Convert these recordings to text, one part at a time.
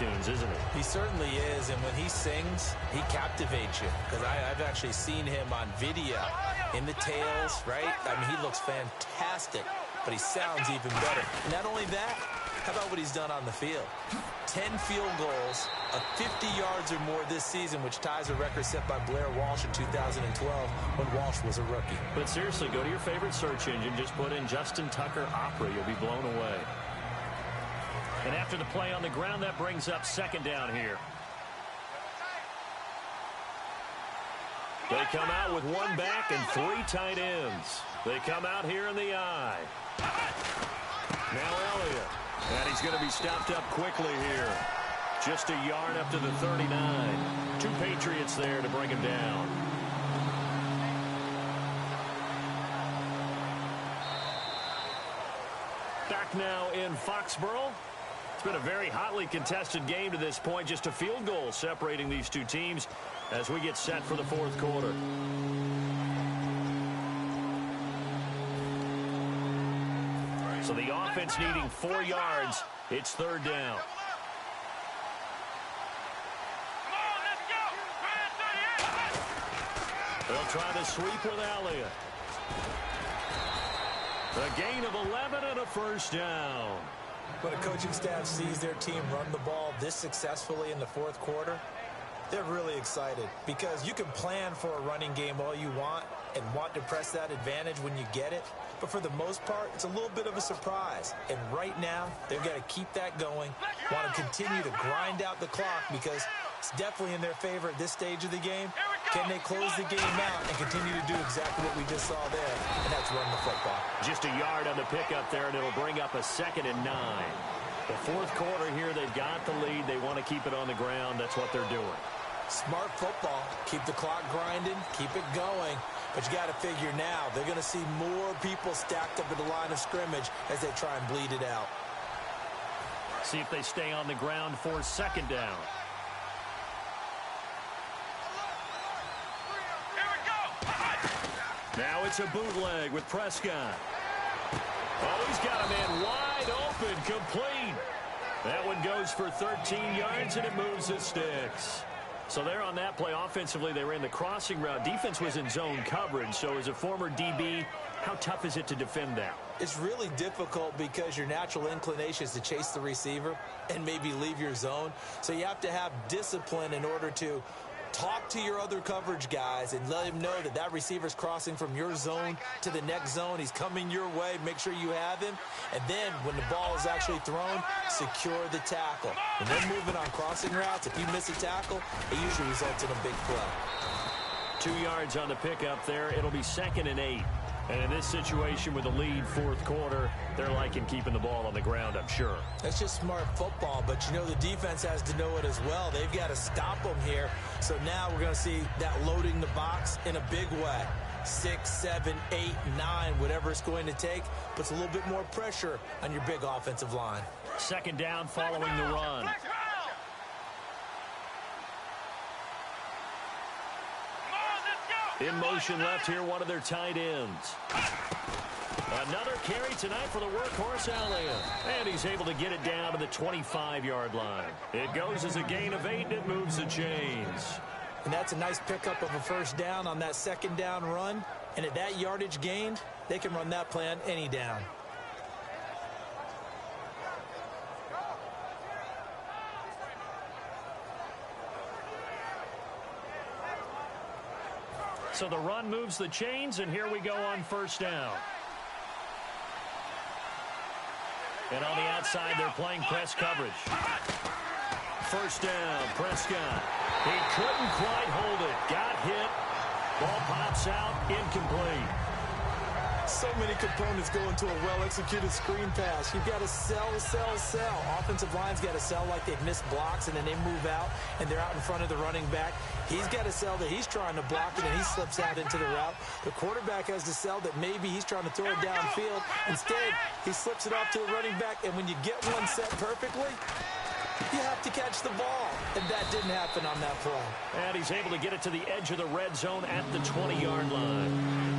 tunes, isn't he? He certainly is, and when he sings, he captivates you. Because I've actually seen him on video in the tails, right? I mean, he looks fantastic, but he sounds even better. And not only that, how about what he's done on the field? 10 field goals, 50 yards or more this season, which ties a record set by Blair Walsh in 2012 when Walsh was a rookie. But seriously, go to your favorite search engine. Just put in Justin Tucker Opera. You'll be blown away. And after the play on the ground, that brings up second down here. They come out with one back and three tight ends. They come out here in the I. Now Elliott. And he's going to be stopped up quickly here. Just a yard up to the 39. Two Patriots there to bring him down. Back now in Foxborough. It's been a very hotly contested game to this point. Just a field goal separating these two teams as we get set for the fourth quarter. So the offense needing 4 yards. It's third down. They'll try to sweep with Elliott. A gain of 11 and a first down. When a coaching staff sees their team run the ball this successfully in the fourth quarter, they're really excited because you can plan for a running game all you want and want to press that advantage when you get it. But for the most part, it's a little bit of a surprise. And right now, they've got to keep that going, want to continue to grind out the clock because it's definitely in their favor at this stage of the game. Can they close the game out and continue to do exactly what we just saw there? And that's run the football. Just a yard on the pickup there, and it'll bring up a 2nd and 9. The fourth quarter here, they've got the lead. They want to keep it on the ground. That's what they're doing. Smart football. Keep the clock grinding. Keep it going. But you got to figure now, they're going to see more people stacked up at the line of scrimmage as they try and bleed it out. See if they stay on the ground for second down. Now it's a bootleg with Prescott. Oh, he's got a man wide open, complete. That one goes for 13 yards, and it moves the sticks. So there on that play, offensively, they ran the crossing route. Defense was in zone coverage. So as a former DB, how tough is it to defend that? It's really difficult because your natural inclination is to chase the receiver and maybe leave your zone. So you have to have discipline in order to talk to your other coverage guys and let him know that that receiver's crossing from your zone to the next zone. He's coming your way. Make sure you have him. And then when the ball is actually thrown, secure the tackle. When they're moving on crossing routes, if you miss a tackle, it usually results in a big play. 2 yards on the pickup there. It'll be 2nd and 8. And in this situation with the lead fourth quarter, they're liking keeping the ball on the ground, I'm sure. That's just smart football, but you know the defense has to know it as well. They've got to stop them here. So now we're going to see that loading the box in a big way. 6, 7, 8, 9, whatever it's going to take, puts a little bit more pressure on your big offensive line. Second down following the run. In motion left here, one of their tight ends. Another carry tonight for the workhorse Elliott. And he's able to get it down to the 25-yard line. It goes as a gain of 8, and it moves the chains. And that's a nice pickup of a first down on that second down run. And at that yardage gained, they can run that play on any down. So the run moves the chains, and here we go on first down. And on the outside, they're playing press coverage. First down, Prescott. He couldn't quite hold it. Got hit. Ball pops out, incomplete. So many components go into a well-executed screen pass. You've got to sell. Offensive line's got to sell like they've missed blocks, and then they move out, and they're out in front of the running back. He's got to sell that he's trying to block it, and he slips out into the route. The quarterback has to sell that maybe he's trying to throw it downfield. Instead, he slips it off to the running back, and when you get one set perfectly, you have to catch the ball. And that didn't happen on that play. And he's able to get it to the edge of the red zone at the 20-yard line.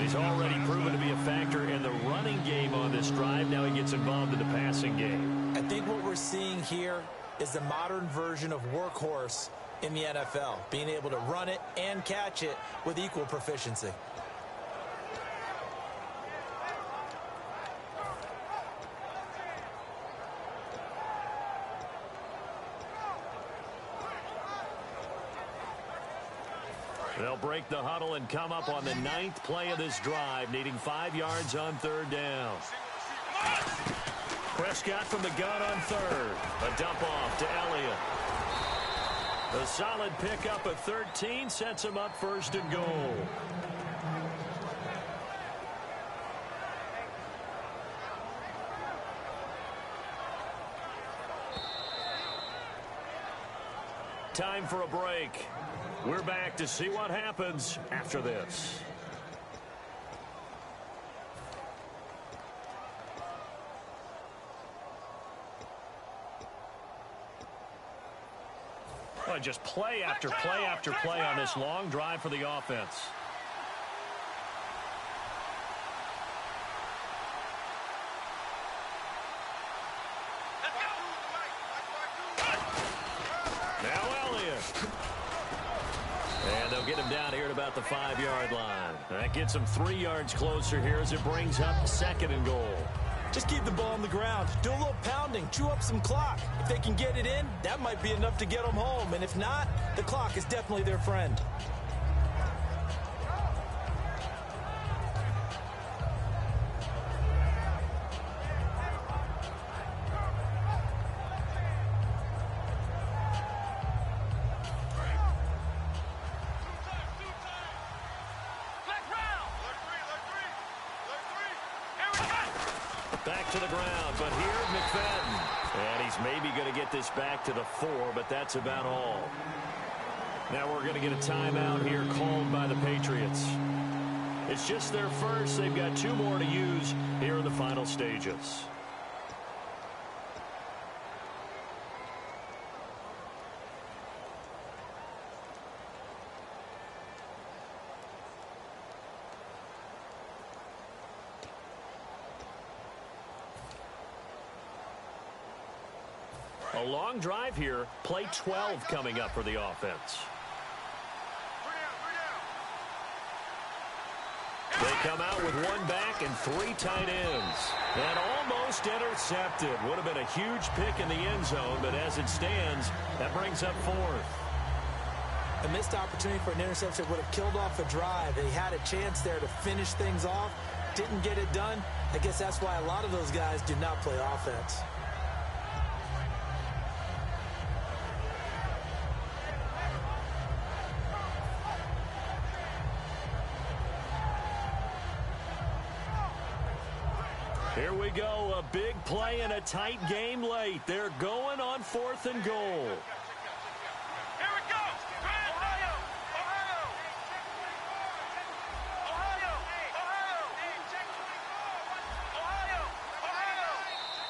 He's already proven to be a factor in the running game on this drive. Now he gets involved in the passing game. I think what we're seeing here is the modern version of workhorse in the NFL, being able to run it and catch it with equal proficiency. They'll break the huddle and come up on the 9th play of this drive, needing 5 yards on 3rd down. Prescott from the gun on 3rd. A dump off to Elliott. A solid pickup of 13 sets him up 1st and goal. Time for a break. We're back to see what happens after this. Well, just play after play after play on this long drive for the offense. And they'll get him down here at about the 5-yard line. That gets him 3 yards closer here as it brings up 2nd and goal. Just keep the ball on the ground. Do a little pounding. Chew up some clock. If they can get it in, that might be enough to get them home. And if not, the clock is definitely their friend. Back to the ground, but here McFadden. And he's maybe going to get this back to the 4, but that's about all. Now we're going to get a timeout here called by the Patriots. It's just their first. They've got 2 more to use here in the final stages. A long drive here. Play 12 coming up for the offense. They come out with 1 back and 3 tight ends. And almost intercepted. Would have been a huge pick in the end zone, but as it stands, that brings up 4th. A missed opportunity for an interception would have killed off a drive. They had a chance there to finish things off. Didn't get it done. I guess that's why a lot of those guys do not play offense. Here we go, a big play and a tight game late. They're going on 4th and goal. Here we go. Ohio.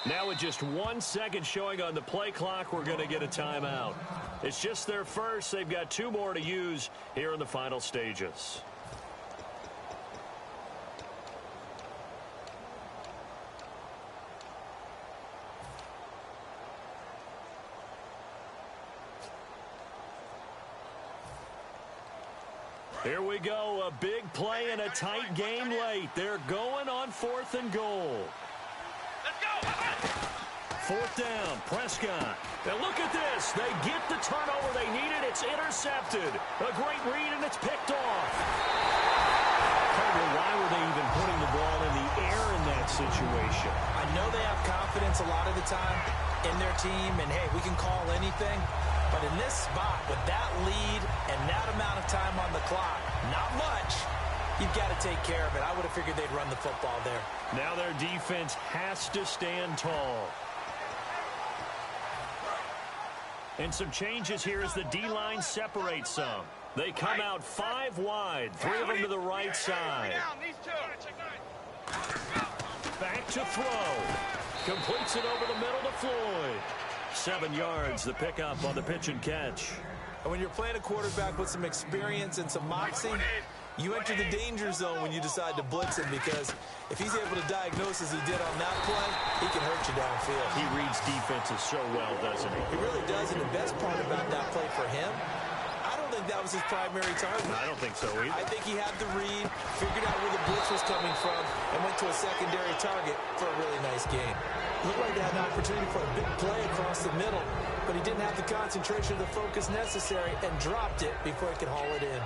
Now with just 1 second showing on the play clock, we're going to get a timeout. It's just their first. They've got 2 more to use here in the final stages. Here we go, a big play and a tight game late. They're going on 4th and goal. Let's go. 4th down, Prescott. And look at this. They get the turnover they needed. It's intercepted. A great read, and it's picked off. Why were they even putting the ball in the air in that situation? I know they have confidence a lot of the time in their team, and, hey, we can call anything. But in this spot, with that lead and that amount of time on the clock, not much, you've got to take care of it. I would have figured they'd run the football there. Now their defense has to stand tall. And some changes here as the D-line separates some. They come out 5 wide, 3 of them to the right side. Back to throw. Completes it over the middle to Floyd. 7 yards, the pickup on the pitch and catch. And when you're playing a quarterback with some experience and some moxie, You enter the danger zone when you decide to blitz him, because if he's able to diagnose as he did on that play, he can hurt you downfield. He reads defenses so well, doesn't he? He really does, and the best part about that play for him, I don't think that was his primary target. I don't think so either. I think he had the read, figured out where the blitz was coming from, and went to a secondary target for a really nice game. Looked like they had an opportunity for a big play across the middle, but he didn't have the concentration or the focus necessary and dropped it before he could haul it in.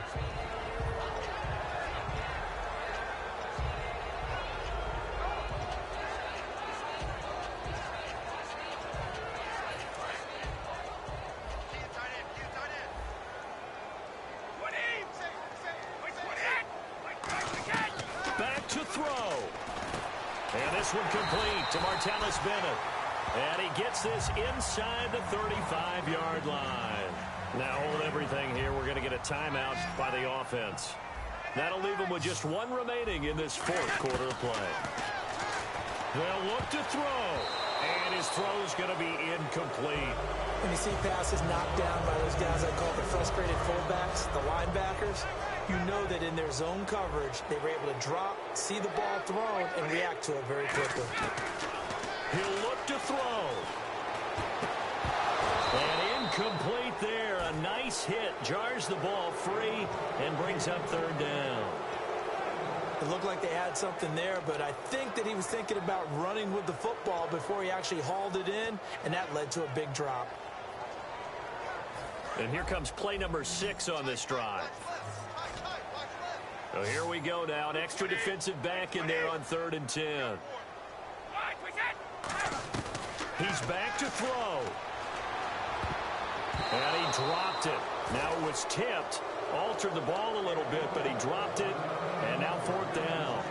One complete to Martellus Bennett. And he gets this inside the 35-yard line. Now hold everything here. We're going to get a timeout by the offense. That'll leave them with just one remaining in this fourth quarter of play. They'll look to throw. And his throw's going to be incomplete. When you see passes knocked down by those guys I call the frustrated fullbacks, the linebackers, you know that in their zone coverage, they were able to drop, see the ball thrown, and react to it very quickly. He'll look to throw. And incomplete there. A nice hit. Jars the ball free and brings up third down. It looked like they had something there, but I think that he was thinking about running with the football before he actually hauled it in, and that led to a big drop. And here comes play number 6 on this drive. So here we go now. An extra defensive back in there on 3rd and 10. He's back to throw. And he dropped it. Now it was tipped. Altered the ball a little bit, but he dropped it. And now 4th down.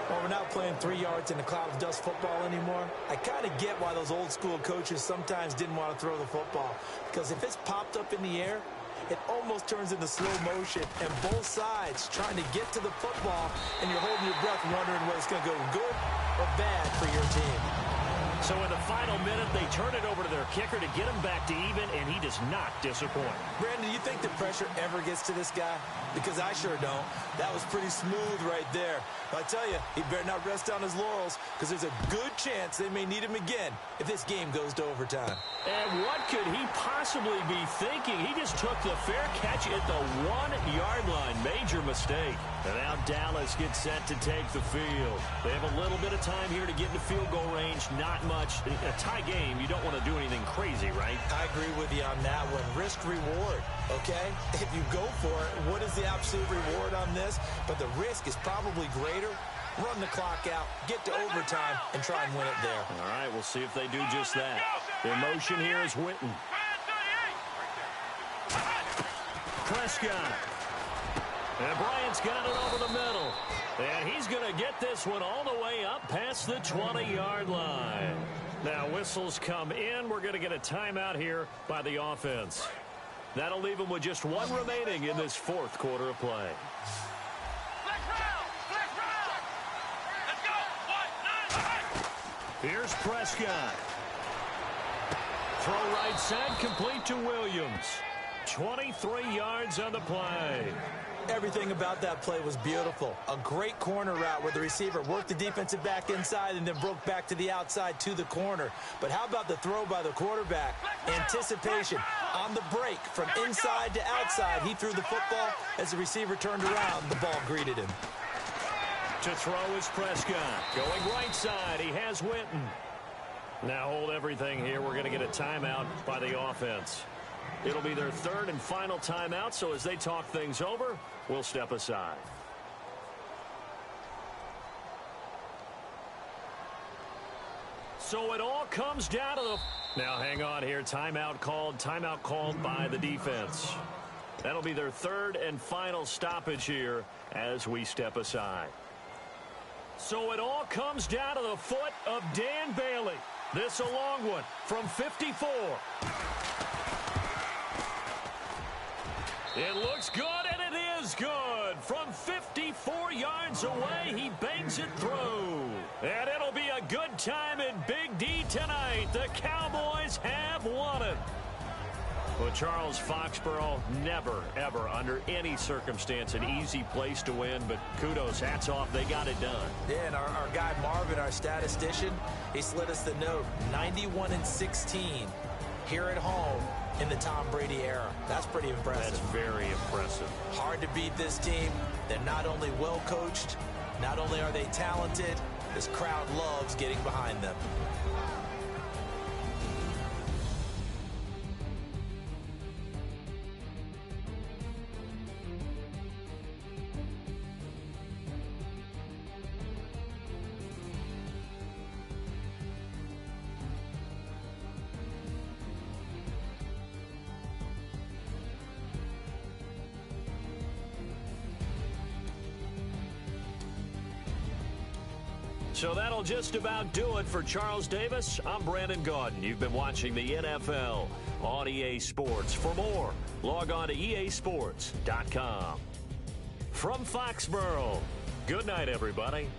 Well, we're not playing 3 yards in a cloud of dust football anymore. I kind of get why those old school coaches sometimes didn't want to throw the football. Because if it's popped up in the air, it almost turns into slow motion, and both sides trying to get to the football, and you're holding your breath wondering whether it's going to go good or bad for your team. So in the final minute, they turn it over to their kicker to get him back to even, and he does not disappoint. Brandon, do you think the pressure ever gets to this guy? Because I sure don't. That was pretty smooth right there. But I tell you, he better not rest on his laurels, because there's a good chance they may need him again if this game goes to overtime. And what could he possibly be thinking? He just took the fair catch at the 1-yard line. Major mistake. And now Dallas gets set to take the field. They have a little bit of time here to get into field goal range. Not much. A tie game, you don't want to do anything crazy, right? I agree with you on that one. Risk-reward, okay? If you go for it, what is the absolute reward on this? But the risk is probably greater. Run the clock out, get to overtime, and try and win it there. All right, we'll see if they do just that. Their motion here is Witten. Prescott. And Bryant's got it over the middle. And he's going to get this one all the way up past the 20-yard line. Now whistles come in. We're going to get a timeout here by the offense. That'll leave them with just one remaining in this fourth quarter of play. Here's Prescott. Throw right side, complete to Williams. 23 yards on the play. Everything about that play was beautiful. A great corner route where the receiver worked the defensive back inside and then broke back to the outside to the corner. But how about the throw by the quarterback? Anticipation on the break from inside to outside. He threw the football. As the receiver turned around, the ball greeted him. To throw is Prescott. Going right side, he has Witten. Now hold everything here. We're going to get a timeout by the offense. It'll be their third and final timeout, so as they talk things over, we'll step aside. So it all comes down to the... Now hang on here. Timeout called by the defense. That'll be their third and final stoppage here as we step aside. So it all comes down to the foot of Dan Bailey. This a long one from 54. It looks good, and it is good. From 54 yards away, he bangs it through. And it'll be a good time in Big D tonight. The Cowboys have won it. Well, Charles, Foxborough, never, ever, under any circumstance, an easy place to win, but kudos, hats off, they got it done. Yeah, and our guy Marvin, our statistician, he slid us the note, 91-16 here at home in the Tom Brady era. That's pretty impressive. That's very impressive. Hard to beat this team. They're not only well coached, not only are they talented, this crowd loves getting behind them. So that'll just about do it for Charles Davis. I'm Brandon Gaudin. You've been watching the NFL on EA Sports. For more, log on to easports.com. From Foxborough, good night, everybody.